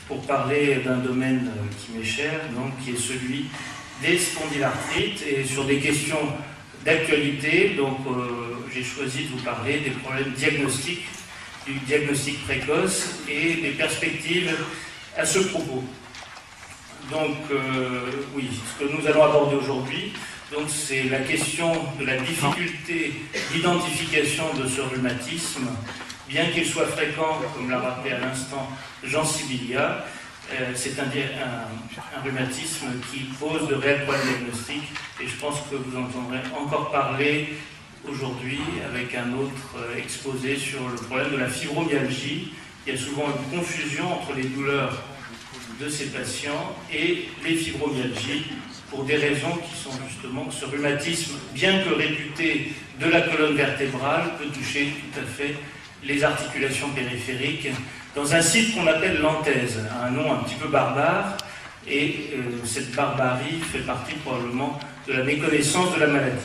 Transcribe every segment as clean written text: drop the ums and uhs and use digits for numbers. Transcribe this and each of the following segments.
pour parler d'un domaine qui m'est cher, donc, qui est celui des spondylarthrites, et sur des questions d'actualité. Donc j'ai choisi de vous parler des problèmes diagnostiques, du diagnostic précoce et des perspectives à ce propos. Donc oui, ce que nous allons aborder aujourd'hui, c'est la question de la difficulté d'identification de ce rhumatisme, bien qu'il soit fréquent, comme l'a rappelé à l'instant Jean Sibilia. C'est un rhumatisme qui pose de réels problèmes diagnostiques, et je pense que vous entendrez encore parler aujourd'hui avec un autre exposé sur le problème de la fibromyalgie. Il y a souvent une confusion entre les douleurs de ces patients et les fibromyalgies, pour des raisons qui sont justement que ce rhumatisme, bien que réputé de la colonne vertébrale, peut toucher tout à fait les articulations périphériques, dans un site qu'on appelle l'anthèse, un nom un petit peu barbare, et cette barbarie fait partie probablement de la méconnaissance de la maladie.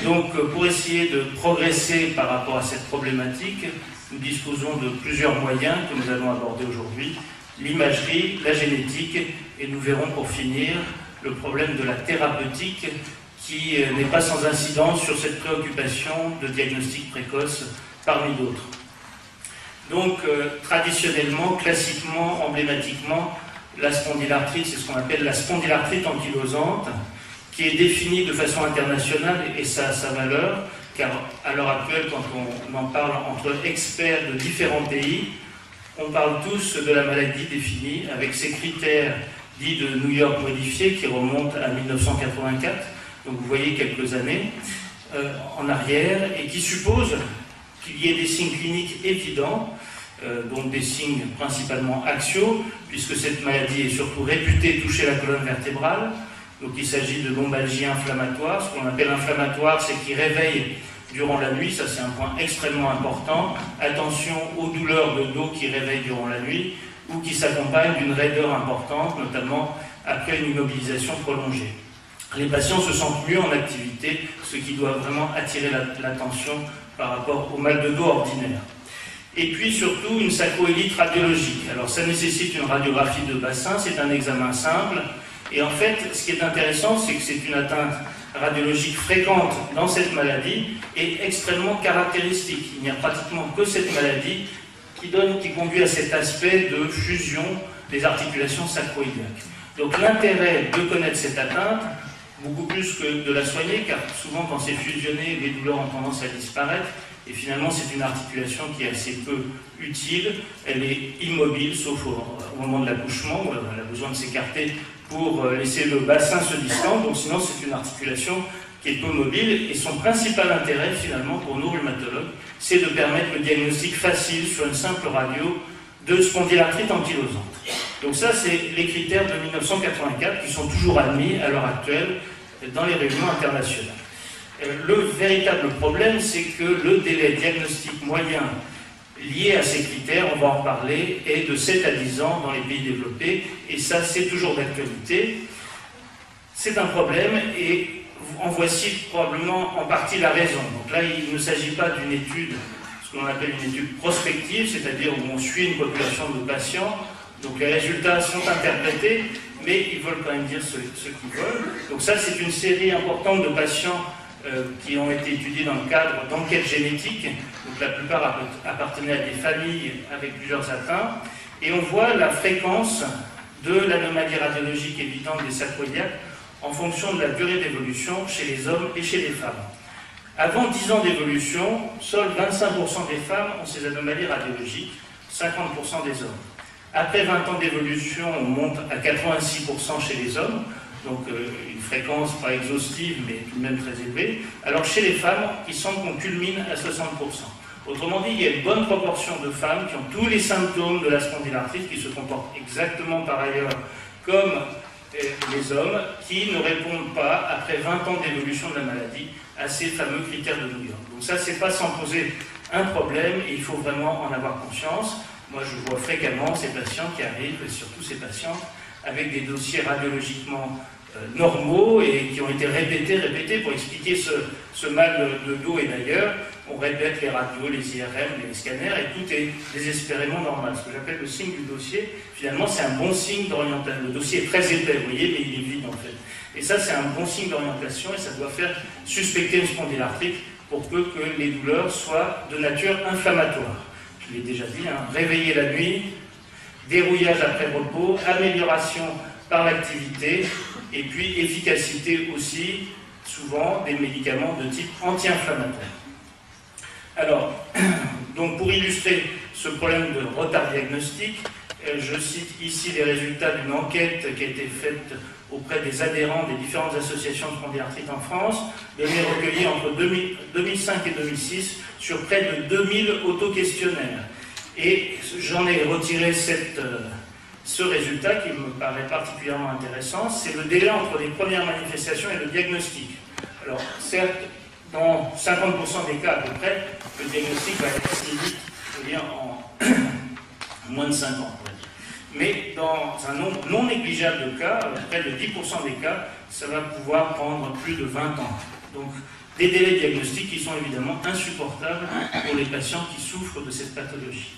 Donc pour essayer de progresser par rapport à cette problématique, nous disposons de plusieurs moyens que nous allons aborder aujourd'hui, l'imagerie, la génétique, et nous verrons pour finir le problème de la thérapeutique qui n'est pas sans incidence sur cette préoccupation de diagnostic précoce parmi d'autres. Donc, traditionnellement, classiquement, emblématiquement, la spondylarthrite, c'est ce qu'on appelle la spondylarthrite ankylosante, qui est définie de façon internationale, et ça a sa valeur, car à l'heure actuelle, quand on en parle entre experts de différents pays, on parle tous de la maladie définie avec ces critères dits de New York modifiés qui remontent à 1984, donc vous voyez quelques années en arrière, et qui supposent qu'il y ait des signes cliniques évidents, donc des signes principalement axiaux, puisque cette maladie est surtout réputée toucher la colonne vertébrale. Donc il s'agit de lombalgie inflammatoire. Ce qu'on appelle inflammatoire, c'est qui réveille durant la nuit, ça c'est un point extrêmement important. Attention aux douleurs de dos qui réveillent durant la nuit, ou qui s'accompagnent d'une raideur importante, notamment après une immobilisation prolongée. Les patients se sentent mieux en activité, ce qui doit vraiment attirer l'attention par rapport au mal de dos ordinaire. Et puis surtout une sacroélite radiologique. Alors ça nécessite une radiographie de bassin, c'est un examen simple, et en fait ce qui est intéressant, c'est que c'est une atteinte radiologique fréquente dans cette maladie et extrêmement caractéristique. Il n'y a pratiquement que cette maladie qui conduit à cet aspect de fusion des articulations sacroiliaques. Donc l'intérêt de connaître cette atteinte, beaucoup plus que de la soigner, car souvent quand c'est fusionné, les douleurs ont tendance à disparaître, et finalement c'est une articulation qui est assez peu utile, elle est immobile, sauf au moment de l'accouchement, où elle a besoin de s'écarter pour laisser le bassin se distendre, donc sinon c'est une articulation qui est peu mobile, et son principal intérêt finalement pour nous rhumatologues, c'est de permettre le diagnostic facile sur une simple radio de spondylarthrite ankylosante. Donc ça, c'est les critères de 1984 qui sont toujours admis à l'heure actuelle dans les réunions internationales. Le véritable problème, c'est que le délai diagnostique moyen lié à ces critères, on va en parler, est de 7 à 10 ans dans les pays développés, et ça, c'est toujours d'actualité. C'est un problème, et en voici probablement en partie la raison. Donc là, il ne s'agit pas d'une étude, ce qu'on appelle une étude prospective, c'est-à-dire où on suit une population de patients. Donc les résultats sont interprétés, mais ils veulent quand même dire ce qu'ils veulent. Donc ça, c'est une série importante de patients qui ont été étudiés dans le cadre d'enquêtes génétiques. Donc la plupart appartenaient à des familles avec plusieurs atteints. Et on voit la fréquence de l'anomalie radiologique évidente des sacroiliaques en fonction de la durée d'évolution chez les hommes et chez les femmes. Avant 10 ans d'évolution, seuls 25% des femmes ont ces anomalies radiologiques, 50% des hommes. Après 20 ans d'évolution, on monte à 86% chez les hommes, donc une fréquence pas exhaustive, mais tout de même très élevée. Alors chez les femmes, il semble qu'on culmine à 60%. Autrement dit, il y a une bonne proportion de femmes qui ont tous les symptômes de la spondylarthrite, qui se comportent exactement par ailleurs comme les hommes, qui ne répondent pas, après 20 ans d'évolution de la maladie, à ces fameux critères de New York. Donc ça, c'est pas sans poser un problème, et il faut vraiment en avoir conscience. Moi, je vois fréquemment ces patients qui arrivent, et surtout ces patients avec des dossiers radiologiquement normaux et qui ont été répétés pour expliquer ce mal de dos et d'ailleurs. On répète les radios, les IRM, les scanners et tout est désespérément normal. Ce que j'appelle le signe du dossier, finalement c'est un bon signe d'orientation. Le dossier est très épais, vous voyez, mais il est vide en fait. Et ça c'est un bon signe d'orientation et ça doit faire suspecter une spondylarthrite pour peu que les douleurs soient de nature inflammatoire. Je l'ai déjà dit, hein, réveiller la nuit, dérouillage après repos, amélioration par l'activité et puis efficacité aussi, souvent, des médicaments de type anti-inflammatoire. Alors, donc pour illustrer ce problème de retard diagnostique, je cite ici les résultats d'une enquête qui a été faite auprès des adhérents des différentes associations de spondylarthrite en France, données recueillies entre 2005 et 2006 sur près de 2000 auto-questionnaires. Et j'en ai retiré ce résultat qui me paraît particulièrement intéressant, c'est le délai entre les premières manifestations et le diagnostic. Alors, certes, dans 50% des cas à peu près, le diagnostic va être assez vite, c'est-à-dire en moins de 5 ans. Mais dans un nombre non négligeable de cas, près de 10% des cas, ça va pouvoir prendre plus de 20 ans. Donc, des délais diagnostiques qui sont évidemment insupportables pour les patients qui souffrent de cette pathologie.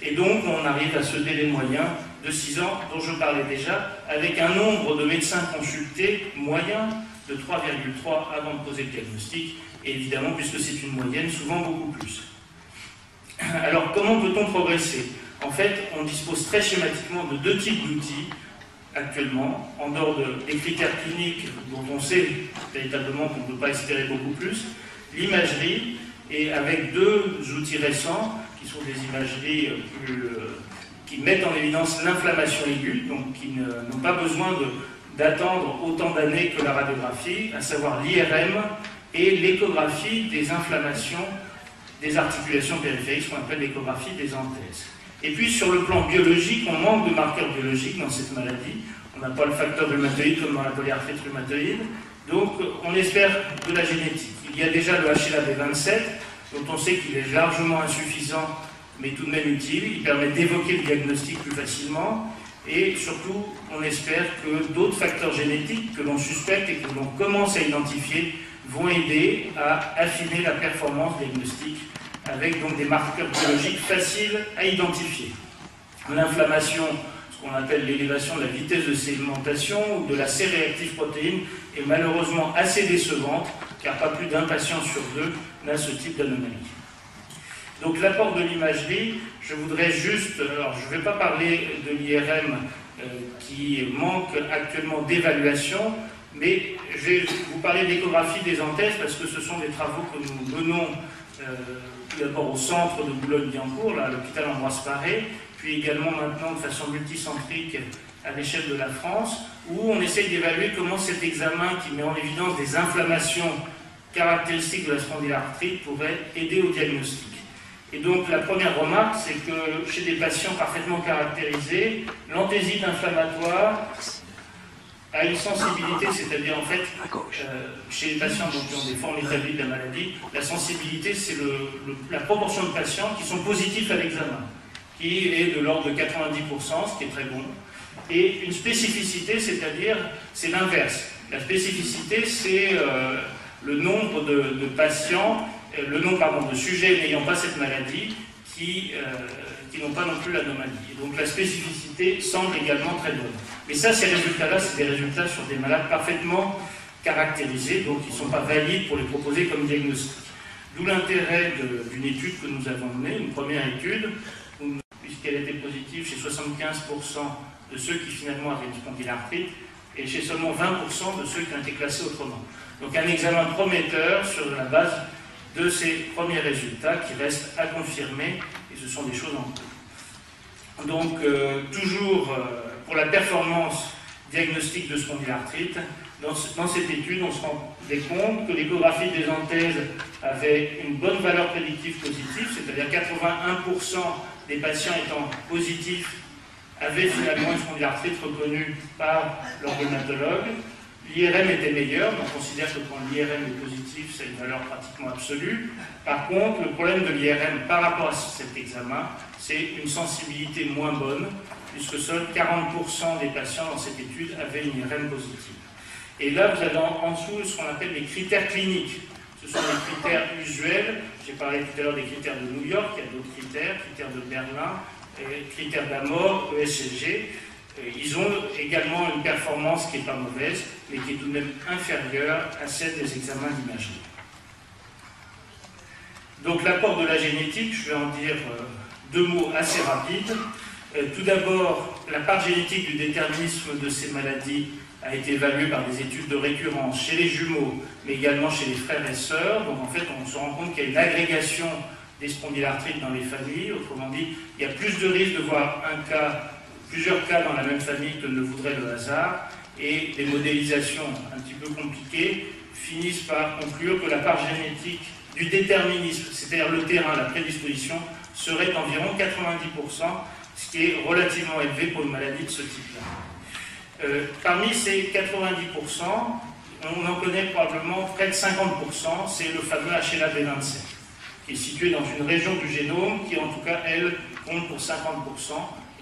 Et donc, on arrive à ce délai moyen de 6 ans dont je parlais déjà, avec un nombre de médecins consultés moyen de 3,3 avant de poser le diagnostic, et évidemment, puisque c'est une moyenne, souvent beaucoup plus. Alors, comment peut-on progresser? En fait, on dispose très schématiquement de deux types d'outils actuellement, en dehors des critères cliniques dont on sait véritablement qu'on ne peut pas espérer beaucoup plus, l'imagerie, et avec deux outils récents, qui sont des imageries qui mettent en évidence l'inflammation aiguë, donc qui n'ont pas besoin d'attendre autant d'années que la radiographie, à savoir l'IRM et l'échographie des inflammations des articulations périphériques, ce qu'on appelle l'échographie des anthèses. Et puis sur le plan biologique, on manque de marqueurs biologiques dans cette maladie. On n'a pas le facteur rhumatoïde comme dans la polyarthrite rhumatoïde, donc on espère de la génétique. Il y a déjà le HLA-B27, dont on sait qu'il est largement insuffisant, mais tout de même utile. Il permet d'évoquer le diagnostic plus facilement. Et surtout, on espère que d'autres facteurs génétiques que l'on suspecte et que l'on commence à identifier vont aider à affiner la performance diagnostique avec donc des marqueurs biologiques faciles à identifier. L'inflammation, ce qu'on appelle l'élévation de la vitesse de sédimentation ou de la C-réactive protéine, est malheureusement assez décevante, car pas plus d'un patient sur deux n'a ce type d'anomalie. Donc l'apport de l'imagerie, je voudrais juste, alors je ne vais pas parler de l'IRM qui manque actuellement d'évaluation, mais je vais vous parler d'échographie des anthèses parce que ce sont des travaux que nous menons tout d'abord au centre de Boulogne-Billancourt, à l'hôpital Ambroise Paré, puis également maintenant de façon multicentrique à l'échelle de la France, où on essaye d'évaluer comment cet examen qui met en évidence des inflammations caractéristiques de la spondylarthrite pourrait aider au diagnostic. Et donc la première remarque, c'est que chez des patients parfaitement caractérisés, l'anthésite inflammatoire a une sensibilité, c'est-à-dire en fait, chez les patients qui ont des formes établies de la maladie, la sensibilité, c'est la proportion de patients qui sont positifs à l'examen, qui est de l'ordre de 90%, ce qui est très bon. Et une spécificité, c'est-à-dire, c'est l'inverse. La spécificité, c'est le nombre de patients, le nombre de sujets n'ayant pas cette maladie qui n'ont pas non plus l'anomalie. Et donc la spécificité semble également très bonne. Mais ça, ces résultats-là, c'est des résultats sur des malades parfaitement caractérisés, donc ils ne sont pas valides pour les proposer comme diagnostic. D'où l'intérêt d'une étude que nous avons menée, une première étude, puisqu'elle était positive chez 75% de ceux qui finalement avaient une spondylarthrite, et chez seulement 20% de ceux qui ont été classés autrement. Donc un examen prometteur sur la base de ces premiers résultats qui restent à confirmer, et ce sont des choses en cours. Donc, toujours pour la performance diagnostique de spondylarthrite, dans cette étude, on se rendait compte que l'échographie des anthèses avait une bonne valeur prédictive positive, c'est-à-dire 81% des patients étant positifs avaient finalement une spondylarthrite reconnue par leur rhumatologue. L'IRM était meilleur, donc on considère que quand l'IRM est positif, c'est une valeur pratiquement absolue. Par contre, le problème de l'IRM par rapport à cet examen, c'est une sensibilité moins bonne, puisque seuls 40% des patients dans cette étude avaient une IRM positive. Et là, vous avez en dessous ce qu'on appelle les critères cliniques. Ce sont les critères usuels. J'ai parlé tout à l'heure des critères de New York, il y a d'autres critères de Berlin, critères d'AMOR, ESSG. Ils ont également une performance qui n'est pas mauvaise, mais qui est tout de même inférieure à celle des examens d'imagerie. Donc l'apport de la génétique, je vais en dire deux mots assez rapides. Tout d'abord, la part génétique du déterminisme de ces maladies a été évaluée par des études de récurrence chez les jumeaux, mais également chez les frères et sœurs. Donc en fait, on se rend compte qu'il y a une agrégation des spondylarthrites dans les familles. Autrement dit, il y a plus de risques de voir plusieurs cas dans la même famille que ne le voudrait le hasard. Et des modélisations un petit peu compliquées finissent par conclure que la part génétique du déterminisme, c'est-à-dire le terrain, la prédisposition, serait d'environ 90%, ce qui est relativement élevé pour une maladie de ce type-là. Parmi ces 90%, on en connaît probablement près de 50%, c'est le fameux HLA-B27, qui est situé dans une région du génome qui, en tout cas, elle, compte pour 50%,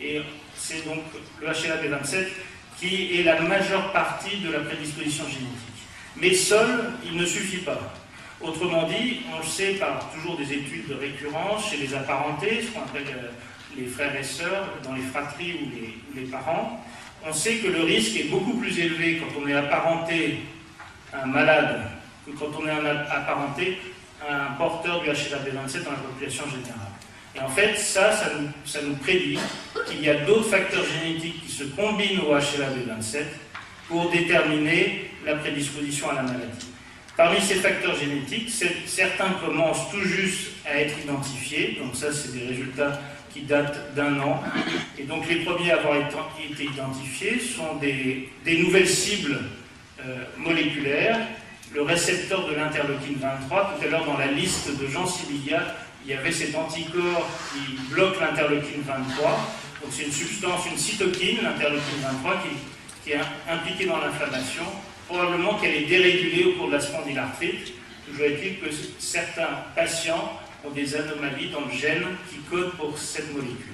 et c'est donc le HLA-B27 qui est la majeure partie de la prédisposition génétique. Mais seul, il ne suffit pas. Autrement dit, on le sait par toujours des études de récurrence chez les apparentés, ce qu'on appelle les frères et sœurs, dans les fratries ou les parents, on sait que le risque est beaucoup plus élevé quand on est apparenté à un malade que quand on est apparenté à un porteur du HLA-B27 dans la population générale. Et en fait, ça nous prédit qu'il y a d'autres facteurs génétiques qui se combinent au HLA-B27 pour déterminer la prédisposition à la maladie. Parmi ces facteurs génétiques, certains commencent tout juste à être identifiés, donc ça c'est des résultats qui datent d'1 an, et donc les premiers à avoir été identifiés sont des nouvelles cibles moléculaires, le récepteur de l'interleukine 23, tout à l'heure dans la liste de Jean Sibilia, il y avait cet anticorps qui bloque l'interleukine 23, donc c'est une substance, une cytokine, l'interleukine 23, qui est impliquée dans l'inflammation. Probablement qu'elle est dérégulée au cours de la spondylarthrite. Toujours est-il que certains patients ont des anomalies dans le gène qui code pour cette molécule.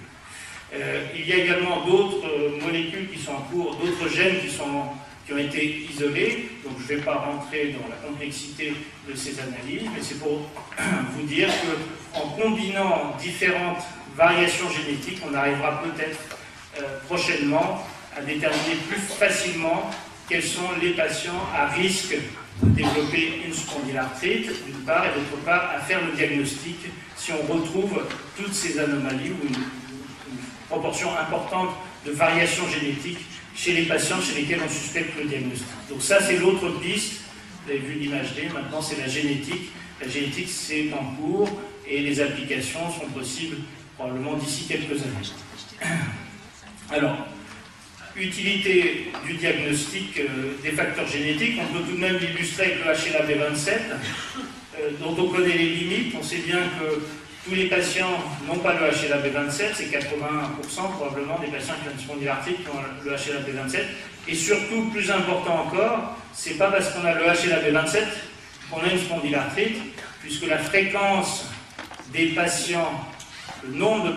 Il y a également d'autres molécules qui sont en cours, d'autres gènes qui ont été isolés, donc je ne vais pas rentrer dans la complexité de ces analyses, mais c'est pour vous dire qu'en combinant différentes variations génétiques, on arrivera peut-être prochainement à déterminer plus facilement quels sont les patients à risque de développer une spondylarthrite, d'une part, et d'autre part, à faire le diagnostic si on retrouve toutes ces anomalies ou une proportion importante de variations génétiques chez les patients chez lesquels on suspecte le diagnostic. Donc ça, c'est l'autre piste. Vous avez vu l'image D, maintenant c'est la génétique. La génétique, c'est en cours et les applications sont possibles probablement d'ici quelques années. Alors, utilité du diagnostic des facteurs génétiques, on peut tout de même l'illustrer avec le HLA-B27, dont on connaît les limites. On sait bien que tous les patients n'ont pas le HLA-B27, c'est 81% probablement des patients qui ont une spondylarthrite qui ont le HLA-B27. Et surtout, plus important encore, c'est pas parce qu'on a le HLA-B27 qu'on a une spondylarthrite, puisque la fréquence des patients, le nombre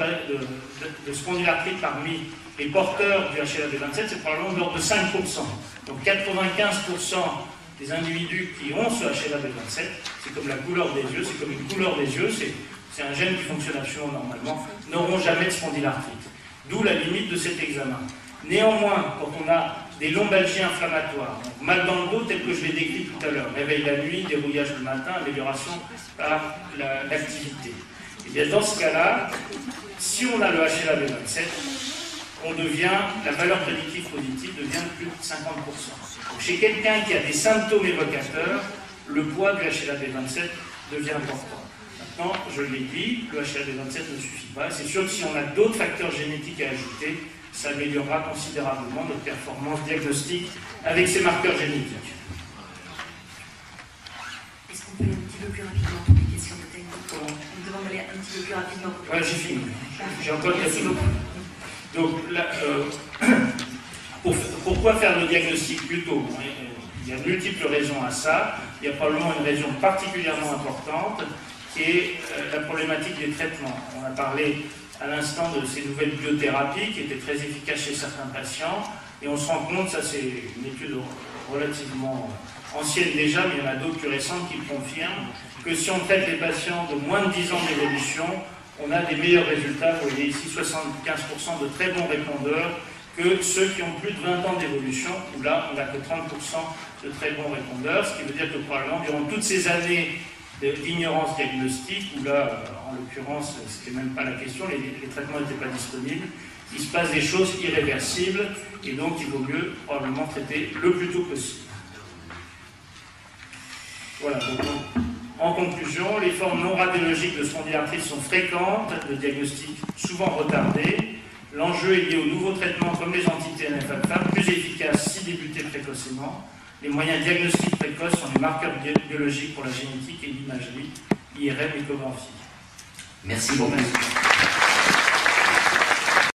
de spondylarthrite parmi les porteurs du HLA-B27, c'est probablement de l'ordre de 5%. Donc 95% des individus qui ont ce HLA-B27, c'est comme la couleur des yeux, c'est comme une couleur des yeux, c'est un gène qui fonctionne absolument normalement, n'auront jamais de spondylarthrite. D'où la limite de cet examen. Néanmoins, quand on a des lombalgies inflammatoires, donc mal dans le dos tel que je l'ai décrit tout à l'heure, réveil la nuit, dérouillage le matin, amélioration par l'activité. Et bien dans ce cas-là, si on a le HLA-B27, la valeur prédictive positive devient de plus de 50%. Donc, chez quelqu'un qui a des symptômes évocateurs, le poids du HLA-B27 devient important. Maintenant, je l'ai dit, le HLA-B27 ne suffit pas. C'est sûr que si on a d'autres facteurs génétiques à ajouter, ça améliorera considérablement notre performance diagnostique avec ces marqueurs génétiques. Est-ce qu'on peut aller un petit peu plus rapidement pour les questions de technique? On me demande d'aller un petit peu plus rapidement. Oui, j'ai fini. J'ai encore Merci beaucoup. Donc, là, pourquoi faire le diagnostic plus tôt? Il y a multiples raisons à ça. Il y a probablement une raison particulièrement importante qui est la problématique des traitements. On a parlé à l'instant de ces nouvelles biothérapies qui étaient très efficaces chez certains patients, et on se rend compte, ça c'est une étude relativement anciennes déjà, mais il y en a d'autres plus récentes qui confirment que si on traite les patients de moins de 10 ans d'évolution, on a des meilleurs résultats. Vous voyez ici 75% de très bons répondeurs que ceux qui ont plus de 20 ans d'évolution, où là on n'a que 30% de très bons répondeurs, ce qui veut dire que probablement durant toutes ces années d'ignorance diagnostique, où là en l'occurrence ce n'était même pas la question, les traitements n'étaient pas disponibles, il se passe des choses irréversibles et donc il vaut mieux probablement traiter le plus tôt possible. Voilà, donc en conclusion, les formes non radiologiques de spondylarthrite sont fréquentes, le diagnostic souvent retardé. L'enjeu est lié aux nouveaux traitements comme les anti-TNF-alpha, plus efficaces si débutés précocement. Les moyens diagnostiques précoces sont les marqueurs biologiques pour la génétique et l'imagerie, IRM, échographie. Merci beaucoup.